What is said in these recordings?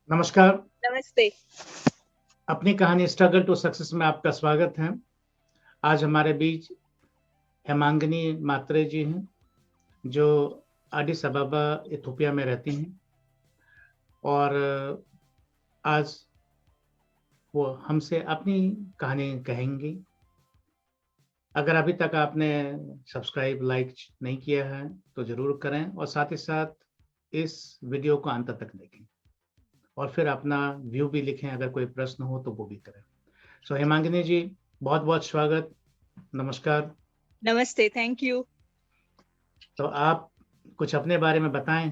नमस्कार, नमस्ते। अपनी कहानी स्ट्रगल टू सक्सेस में आपका स्वागत है। आज हमारे बीच हेमांगिनी मात्रे जी हैं, जो एडिस अबाबा, इथियोपिया में रहती हैं और आज वो हमसे अपनी कहानी कहेंगी। अगर अभी तक आपने सब्सक्राइब, लाइक नहीं किया है, तो ज़रूर करें और साथ ही साथ इस वीडियो को अंत तक देखें और फिर अपना व्यू भी लिखें, अगर कोई प्रश्न हो तो वो भी करें। सो हेमांगिनी जी, बहुत-बहुत स्वागत, नमस्कार। नमस्ते, थैंक यू। तो आप कुछ अपने बारे में बताएँ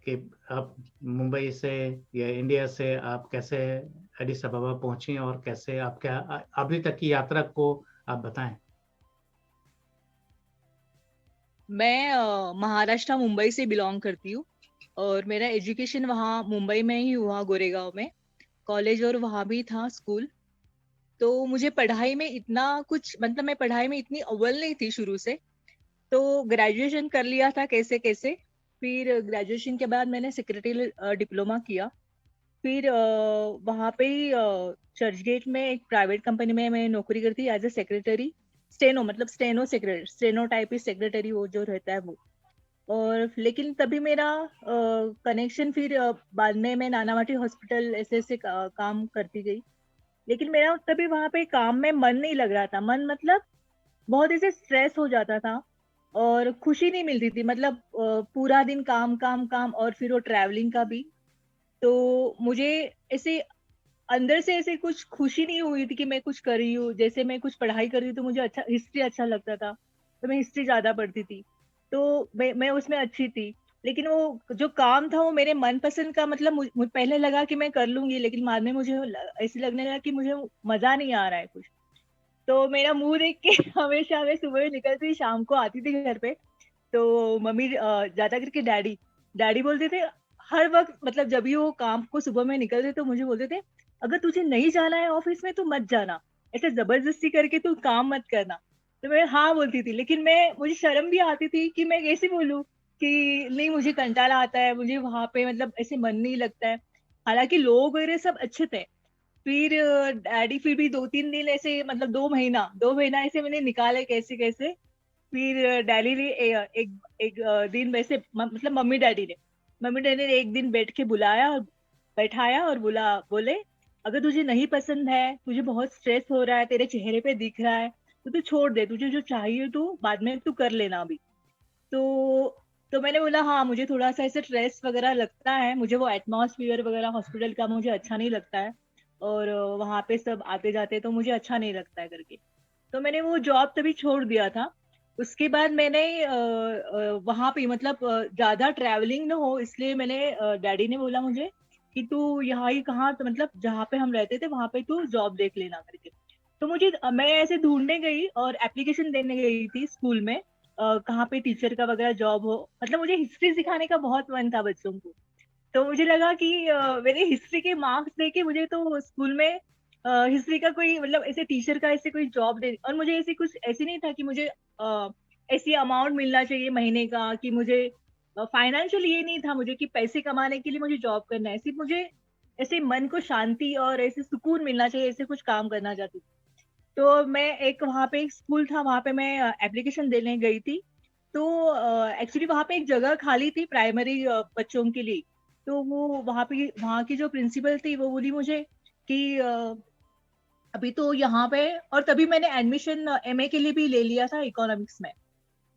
कि आप मुंबई से या इंडिया से आप कैसे एडिस अबाबा पहुँची और कैसे आप क्या अभी तक की यात्रा को आप बताएँ? मैं महाराष्ट्र मुंबई से बिलॉन्ग करती हूँ और मेरा एजुकेशन वहाँ मुंबई में ही हुआ, गोरेगांव में। कॉलेज और वहाँ भी था स्कूल। तो मुझे पढ़ाई में इतना कुछ मतलब मैं पढ़ाई में इतनी अव्वल नहीं थी शुरू से। तो ग्रेजुएशन कर लिया था कैसे-कैसे। फिर ग्रेजुएशन के बाद मैंने सेक्रेटरियल डिप्लोमा किया। फिर वहाँ पे ही चर्चगेट में एक प्राइवेट कंपनी में मैं नौकरी करती एज अ सेक्रेटरी। स्टेनो मतलब steno secretary, steno typist secretary वो जो रहता है वो। और लेकिन तभी मेरा कनेक्शन फिर बाद में मैं नानावटी हॉस्पिटल ऐसे-ऐसे काम करती गई। लेकिन मेरा तभी वहाँ पे काम में मन नहीं लग रहा था। मन मतलब बहुत ऐसे स्ट्रेस हो जाता था और खुशी नहीं मिलती थी। मतलब पूरा दिन काम, काम, काम और फिर वो ट्रैवलिंग का भी। तो मुझे ऐसे अंदर से ऐसे कुछ खुशी नहीं हुई थी कि मैं कुछ कर रही हूँ। जैसे मैं कुछ पढ़ाई कर रही हूँ तो मुझे अच्छा हिस्ट्री अच्छा लगता था, तो मैं हिस्ट्री ज़्यादा पढ़ती थी। तो मैं उसमें अच्छी थी। लेकिन वो जो काम था वो मेरे मनपसंद का मतलब पहले लगा कि मैं कर लूँगी, लेकिन बाद में मुझे ऐसे लगने लगा कि मुझे मज़ा नहीं आ रहा है कुछ। तो मेरा मुँह देख के हमेशा मैं सुबह निकलती शाम को आती थी घर पे। तो मम्मी ज़्यादा करके डैडी, डैडी बोलते थे हर वक़्त मतलब जब भी वो काम को सुबह में निकलते तो मुझे बोलते थे, "अगर तुझे नहीं जाना है ऑफ़िस में तो मत जाना। ऐसे ज़बरदस्ती करके तू काम मत करना।" तो मैं हाँ बोलती थी, लेकिन मुझे शर्म भी आती थी कि मैं कैसे बोलूँ कि नहीं मुझे कंटाला आता है, मुझे वहाँ पे मतलब ऐसे मन नहीं लगता है। हालाँकि लोग वगैरह सब अच्छे थे। फिर डैडी फिर भी 2-3 दिन ऐसे मतलब 2 महीना ऐसे मैंने निकाले कैसे-कैसे। फिर डैडी ने एक एक दिन वैसे मतलब मम्मी-डैडी ने एक दिन बैठ के बुलाया और बैठाया और बोले, "अगर तुझे नहीं पसंद है, तुझे बहुत स्ट्रेस हो रहा है, तेरे चेहरे पे दिख रहा है, तो तू छोड़ दे। तुझे जो चाहिए तू बाद में तू कर लेना अभी।" तो तो मैंने बोला, "हाँ, मुझे थोड़ा-सा ऐसे स्ट्रेस वगैरह लगता है। मुझे वो एटमॉस्फियर वगैरह हॉस्पिटल का मुझे अच्छा नहीं लगता है और वहाँ पे सब आते-जाते तो मुझे अच्छा नहीं लगता है" करके। तो मैंने वो जॉब तभी छोड़ दिया था। उसके बाद मैंने वहाँ पे मतलब ज़्यादा ट्रैवलिंग ना हो इसलिए मैंने डैडी ने बोला मुझे कि तू यहाँ ही कहाँ तो मतलब जहाँ पे हम रहते थे वहाँ पे तू जॉब देख लेना करके। तो मैं ऐसे ढूँढने गई और एप्लीकेशन देने गई थी स्कूल में कहाँ पे टीचर का वगैरह जॉब हो। मतलब मुझे हिस्ट्री सिखाने का बहुत मन था बच्चों को। तो मुझे लगा कि मेरे हिस्ट्री के मार्क्स देके मुझे तो स्कूल में हिस्ट्री का कोई मतलब ऐसे टीचर का ऐसे कोई जॉब दे और मुझे ऐसे कुछ ऐसे नहीं था कि मुझे ऐसी अमाउंट मिलना चाहिए महीने का कि मुझे फाइनेंशियल ये नहीं था मुझे कि पैसे कमाने के लिए मुझे जॉब करना है। सिर्फ मुझे ऐसे मन को शांति और ऐसे सुकून मिलना चाहिए, ऐसे कुछ काम करना चाहती थी। तो मैं एक वहाँ पे एक स्कूल था, वहाँ पे मैं एप्लीकेशन देने गई थी। तो एक्चुअली वहाँ पे एक जगह खाली थी प्राइमरी बच्चों के लिए। तो वो वहाँ की जो प्रिंसिपल थी वो बोली मुझे कि अभी तो यहाँ पे और तभी मैंने एडमिशन एमए के लिए भी ले लिया था इकोनॉमिक्स में।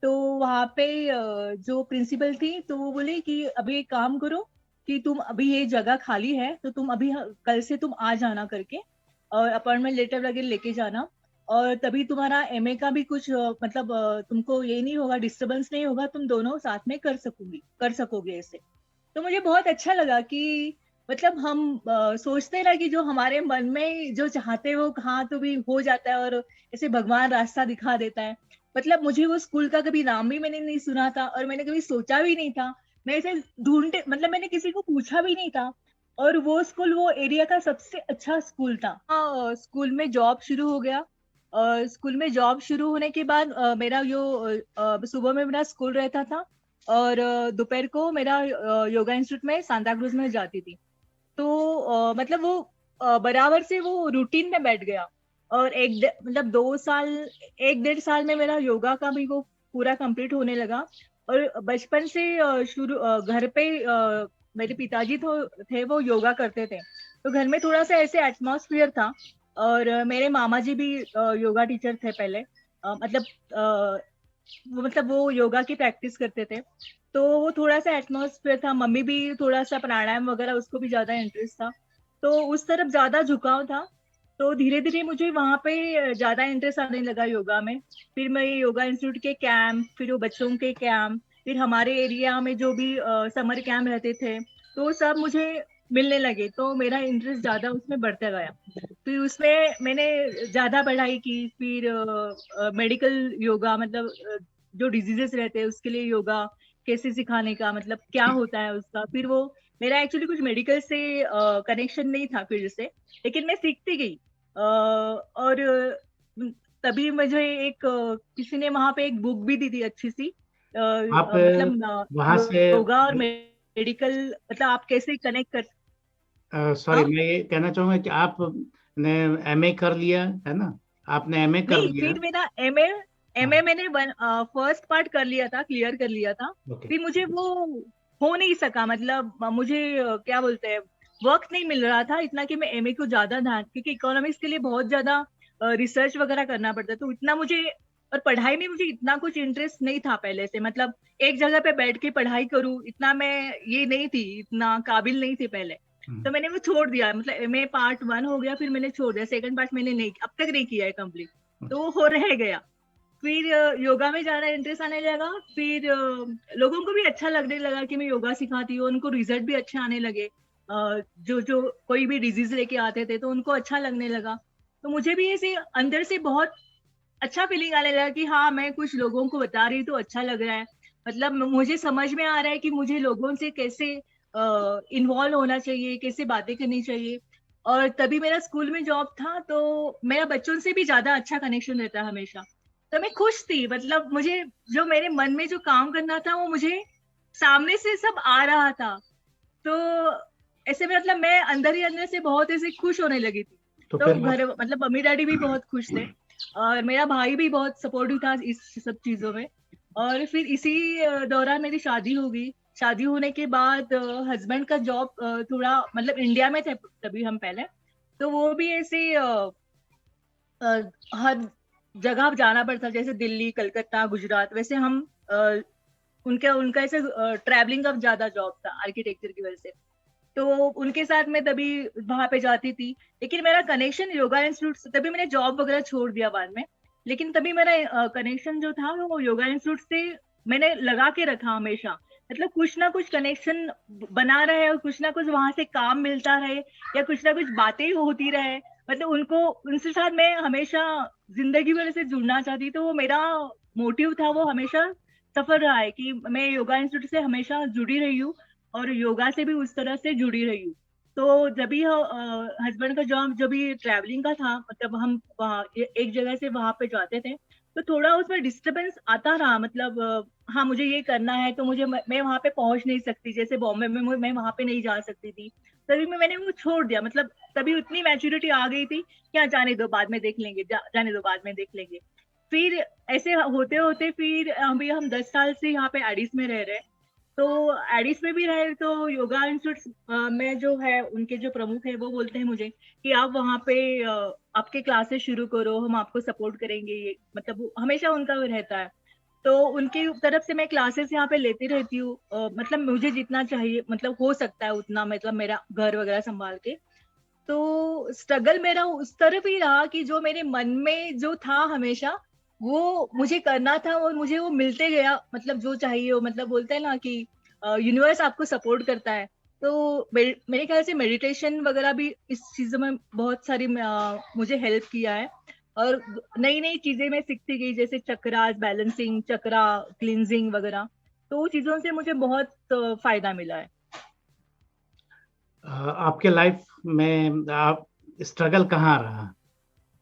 तो वहाँ पे जो प्रिंसिपल थी तो वो बोली कि अभी एक काम करो कि तुम अभी ये जगह खाली है तो तुम अभी कल से तुम आ जाना करके और अपॉइंटमेंट लेटर वगैरह लेके जाना और तभी तुम्हारा एमए का भी कुछ मतलब तुमको ये नहीं होगा डिस्टरबेंस नहीं होगा तुम दोनों साथ में कर सकोगे ऐसे। तो मुझे बहुत अच्छा लगा कि मतलब हम सोचते हैं ना कि जो हमारे मन में जो चाहते हैं वो कहाँ तो भी हो जाता है और ऐसे भगवान रास्ता दिखा देता है। मतलब मुझे वो स्कूल का कभी नाम भी मैंने नहीं सुना था और मैंने कभी सोचा भी नहीं था। मैं ऐसे ढूँढते मतलब मैंने किसी को पूछा भी नहीं था और वो स्कूल वो एरिया का सबसे अच्छा स्कूल था। स्कूल में जॉब शुरू हो गया और स्कूल में जॉब शुरू होने के बाद मेरा जो सुबह में मेरा स्कूल रहता था और दोपहर को मेरा योगा इंस्टीट्यूट में सांता क्रूज में जाती थी। तो मतलब वो बराबर से वो रूटीन में बैठ गया। और मतलब 2 साल, 1 डेढ़ साल में मेरा योगा का भी वो पूरा कंप्लीट होने लगा। और बचपन से शुरू घर पे मेरे पिताजी तो थे, वो योगा करते थे, तो घर में थोड़ा सा ऐसे एटमॉस्फेयर था। और मेरे मामा जी भी योगा टीचर थे पहले। मतलब वो योगा की प्रैक्टिस करते थे, तो वो थोड़ा सा एटमॉस्फेयर था। मम्मी भी थोड़ा सा प्राणायाम वगैरह, उसको भी ज्यादा इंटरेस्ट था, तो उस तरफ ज्यादा झुकाव था। तो धीरे धीरे मुझे वहां पे ज्यादा इंटरेस्ट आने लगा योगा में। फिर मैं योगा इंस्टीट्यूट के कैंप, फिर वो बच्चों के कैंप, फिर हमारे एरिया में जो भी समर कैंप रहते थे, तो सब मुझे मिलने लगे, तो मेरा इंटरेस्ट ज्यादा उसमें बढ़ता गया। फिर उसमें मैंने ज्यादा पढ़ाई की। फिर मेडिकल योगा, मतलब जो डिजीजेस रहते हैं उसके लिए योगा कैसे सिखाने का, मतलब क्या होता है उसका। फिर वो मेरा एक्चुअली कुछ मेडिकल से कनेक्शन नहीं था फील्ड से, लेकिन मैं सीखती गई। और तभी मुझे एक किसी ने वहां पे एक बुक भी दी थी अच्छी सी, आप मतलब वहां से, योगा और मेडिकल, मतलब आप कैसे कनेक्ट कर। सॉरी, हाँ, मैं ये कहना चाहूंगा कि आपने एमए कर लिया है ना? आपने एमए कर नहीं, लिया? फिर मेरा एमए एमए हाँ, मैंने फर्स्ट पार्ट कर लिया था, क्लियर कर लिया था। ओके। फिर मुझे वो हो नहीं सका, मतलब मुझे क्या बोलते हैं, वक्त नहीं मिल रहा था इतना कि मैं एमए को ज्यादा ध्यान, क्योंकि इकोनॉमिक्स के लिए बहुत ज्यादा रिसर्च वगैरह करना पड़ता है, तो इतना मुझे, और पढ़ाई में मुझे इतना कुछ इंटरेस्ट नहीं था पहले से, मतलब एक जगह पे बैठ के पढ़ाई करूँ इतना मैं, ये नहीं थी, इतना काबिल नहीं थी पहले। हम्म, तो मैंने वो छोड़ दिया, मतलब एमए पार्ट 1 हो गया, फिर मैंने छोड़ दिया। सेकंड पार्ट मैंने नहीं, अब तक नहीं किया है कंप्लीट, तो वो हो रह गया। फिर योगा में ज्यादा इंटरेस्ट आने लगा। फिर लोगों को भी अच्छा लगने लगा कि मैं योगा सिखाती हूँ, उनको रिजल्ट भी अच्छे आने लगे। जो जो कोई भी डिजीज लेके आते थे तो उनको अच्छा लगने लगा। तो मुझे भी ऐसे अंदर से बहुत अच्छा फीलिंग आने लगा कि हाँ, मैं कुछ लोगों को बता रही तो अच्छा लग रहा है। मतलब मुझे समझ में आ रहा है कि मुझे लोगों से कैसे इन्वॉल्व होना चाहिए, कैसे बातें करनी चाहिए। और तभी मेरा स्कूल में जॉब था, तो मेरा बच्चों से भी ज्यादा अच्छा कनेक्शन रहता है हमेशा। तो मैं खुश थी, मतलब मुझे जो मेरे मन में जो काम करना था वो मुझे सामने से सब आ रहा था। तो ऐसे में मतलब मैं अंदर ही अंदर से बहुत ऐसे खुश होने लगी थी। तो तो फिर आप, घर, मतलब मम्मी डैडी भी बहुत खुश थे, और मेरा भाई भी बहुत सपोर्टिव था इस सब चीजों में। और फिर इसी दौरान मेरी शादी हो गई। शादी होने के बाद हस्बैंड का जॉब थोड़ा, मतलब इंडिया में थे तभी हम पहले, तो वो भी ऐसे अ, हर जगह जाना पड़ता, जैसे दिल्ली, कलकत्ता, गुजरात, वैसे हम उनका उनका ऐसे ट्रैवलिंग का ज्यादा जॉब था आर्किटेक्चर की वजह से। तो उनके साथ मैं तभी वहां पे जाती थी। लेकिन मेरा कनेक्शन योगा इंस्टीट्यूट से, तभी मैंने जॉब वगैरह छोड़ दिया बाद में, लेकिन तभी मेरा कनेक्शन जो था वो योगा इंस्टीट्यूट से मैंने लगा के रखा हमेशा। मतलब कुछ ना कुछ कनेक्शन बना रहे, और कुछ ना कुछ वहां से काम मिलता रहे, या कुछ ना कुछ बातें होती रहे। मतलब उनको, उनके साथ मैं हमेशा जिंदगी भर से जुड़ना चाहती, तो वो मेरा मोटिव था, वो हमेशा सफल रहा है कि मैं योगा इंस्टीट्यूट से हमेशा जुड़ी रही हूँ, और योगा से भी उस तरह से जुड़ी रही हूँ। तो जब भी हस्बैंड का जॉब, जब भी ट्रैवलिंग का था, मतलब हम वहाँ एक जगह से वहां पे जाते थे, तो थोड़ा उसमें डिस्टरबेंस आता रहा। मतलब हाँ, मुझे ये करना है, तो मुझे, मैं वहां पे पहुंच नहीं सकती, जैसे बॉम्बे में मैं वहां पे नहीं जा सकती थी। तभी मैंने वो छोड़ दिया, मतलब तभी उतनी मैच्योरिटी आ गई थी, क्या जाने दो बाद में देख लेंगे, जाने दो बाद में देख लेंगे। फिर ऐसे होते होते फिर अभी हम 10 साल से यहाँ पे एडिस में रह रहे हैं। तो एडिस में भी रहे, तो योगा इंस्टीट्यूट में जो है, उनके जो प्रमुख है वो बोलते हैं मुझे कि आप वहाँ पे आपके क्लासेस शुरू करो, हम आपको सपोर्ट करेंगे, ये मतलब हमेशा उनका वो रहता है। तो उनकी तरफ से मैं क्लासेस यहाँ पे लेती रहती हूँ। मतलब मुझे जितना चाहिए, मतलब हो सकता है उतना, मतलब मेरा घर वगैरह संभाल के। तो स्ट्रगल मेरा उस तरफ ही रहा कि जो मेरे मन में जो था हमेशा, वो मुझे करना था, और मुझे वो मिलते गया, मतलब जो चाहिए वो, मतलब बोलते हैं ना कि यूनिवर्स आपको सपोर्ट करता है। तो मेरे ख्याल से मेडिटेशन वगैरह भी इस चीजों में बहुत सारी मुझे हेल्प किया है। और नई नई चीजें मैं सीखती गई, जैसे चक्रास, बैलेंसिंग चक्रा, क्लिनजिंग वगैरह। तो वो चीजों से मुझे बहुत फायदा मिला है। आपके लाइफ में आप स्ट्रगल कहाँ रहा?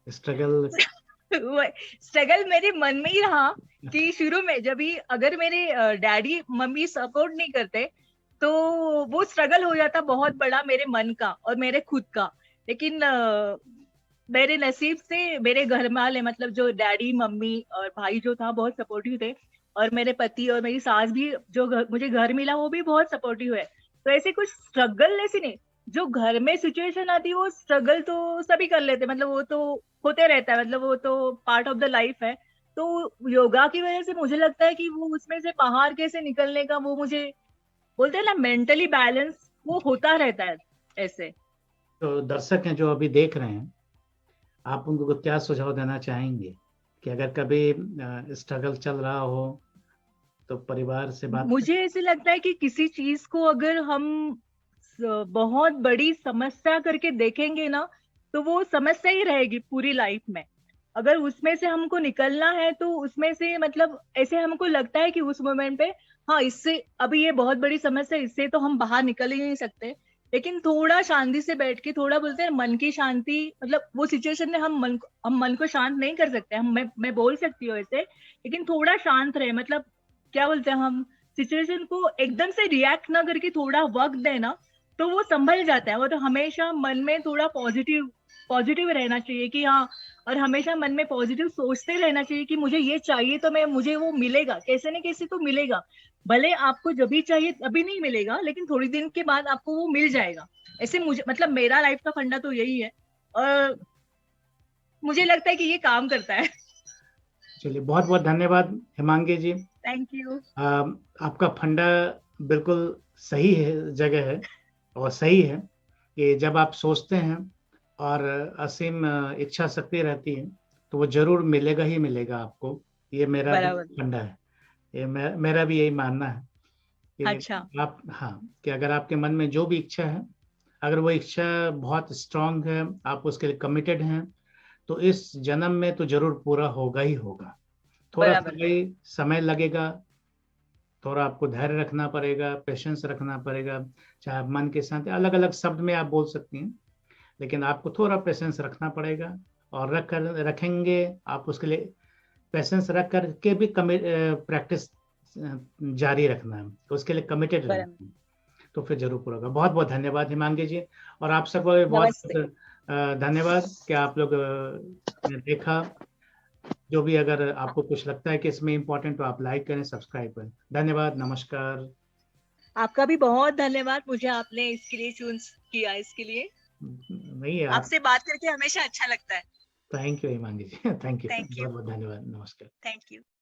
स्ट्रगल स्ट्रगल मेरे मन में ही रहा कि शुरू में जब भी अगर मेरे डैडी मम्मी सपोर्ट नहीं करते तो वो स्ट्रगल हो जाता बहुत बड़ा मेरे मन का और मेरे खुद का। लेकिन मेरे नसीब से मेरे घर वाले मतलब जो डैडी मम्मी और भाई जो था बहुत सपोर्टिव थे, और मेरे पति और मेरी सास भी जो मुझे घर मिला वो भी बहुत सपोर्टिव है। तो ऐसे कुछ स्ट्रगल ऐसे नहीं, जो घर में सिचुएशन आती है वो स्ट्रगल तो सभी कर लेते, मतलब वो तो होते रहता है, मतलब वो तो पार्ट ऑफ द लाइफ है। तो योगा की वजह से मुझे लगता है कि वो उसमें से बाहर कैसे निकलने का, वो मुझे बोलते हैं ना मेंटली बैलेंस, वो होता रहता है ऐसे। तो दर्शक हैं जो अभी देख रहे हैं, आप उनको क्या सुझाव देना चाहेंगे कि अगर कभी स्ट्रगल चल रहा हो तो परिवार से बात मुझे ऐसे लगता है कि किसी चीज को अगर हम बहुत बड़ी समस्या करके देखेंगे ना, तो वो समस्या ही रहेगी पूरी लाइफ में। अगर उसमें से हमको निकलना है तो उसमें से मतलब ऐसे हमको लगता है कि उस मोमेंट पे हाँ इससे अभी ये बहुत बड़ी समस्या है, इससे तो हम बाहर निकल ही नहीं सकते। लेकिन थोड़ा शांति से बैठ के, थोड़ा बोलते हैं मन की शांति, मतलब वो सिचुएशन में हम मन को शांत नहीं कर सकते। मैं बोल सकती हूँ ऐसे, लेकिन थोड़ा शांत रहे, मतलब क्या बोलते हैं हम, सिचुएशन को एकदम से रिएक्ट ना करके थोड़ा वक्त देना, तो वो संभल जाता है। वो तो हमेशा मन में थोड़ा पॉजिटिव पॉजिटिव रहना चाहिए कि हाँ, और हमेशा मन में पॉजिटिव सोचते रहना चाहिए कि मुझे ये चाहिए तो मैं मुझे वो मिलेगा, कैसे न कैसे तो मिलेगा। भले आपको जब भी चाहिए अभी नहीं मिलेगा, लेकिन थोड़ी दिन के बाद आपको वो मिल जाएगा। ऐसे मुझे मतलब मेरा लाइफ का फंडा तो यही है, और मुझे लगता है कि ये काम करता है। चलिए, बहुत बहुत धन्यवाद हिमांगी जी। Thank you. आपका फंडा बिल्कुल सही है, जगह है और सही है कि जब आप सोचते हैं और असीम इच्छा शक्ति रहती है तो वो जरूर मिलेगा ही मिलेगा आपको। ये मेरा भी बराबर। फंडा है, ये मेरा भी यही मानना है अच्छा। कि आप, हाँ, कि अगर आपके मन में जो भी इच्छा है, अगर वो इच्छा बहुत स्ट्रांग है, आप उसके लिए कमिटेड हैं, तो इस जन्म में तो जरूर पूरा होगा ही होगा। थोड़ा बराबर। समय लगेगा, थोड़ा आपको धैर्य रखना पड़ेगा, पेशेंस रखना पड़ेगा। चाहे आप मन के साथ अलग अलग शब्द में आप बोल सकती हैं, लेकिन आपको थोड़ा पेशेंस रखना पड़ेगा। और रखेंगे आप उसके लिए, पेशेंस रख करके भी प्रैक्टिस जारी रखना है, तो उसके लिए कमिटेड रहना बराबर। है, तो फिर जरूर पूरा होगा। बहुत बहुत धन्यवाद हिमांगी जी। और आप सबको भी बहुत नमस्ते। धन्यवाद कि आप लोग ने देखा। जो भी अगर आपको कुछ लगता है कि इसमें इम्पोर्टेंट, तो आप लाइक करें, सब्सक्राइब करें। धन्यवाद, नमस्कार। आपका भी बहुत धन्यवाद, मुझे आपने इसके लिए चूज किया, इसके लिए। नहीं आप, आपसे बात करके हमेशा अच्छा लगता है। Thank you Himangi ji. Thank you, thank you. बहुत बहुत धन्यवाद, नमस्कार। Thank you.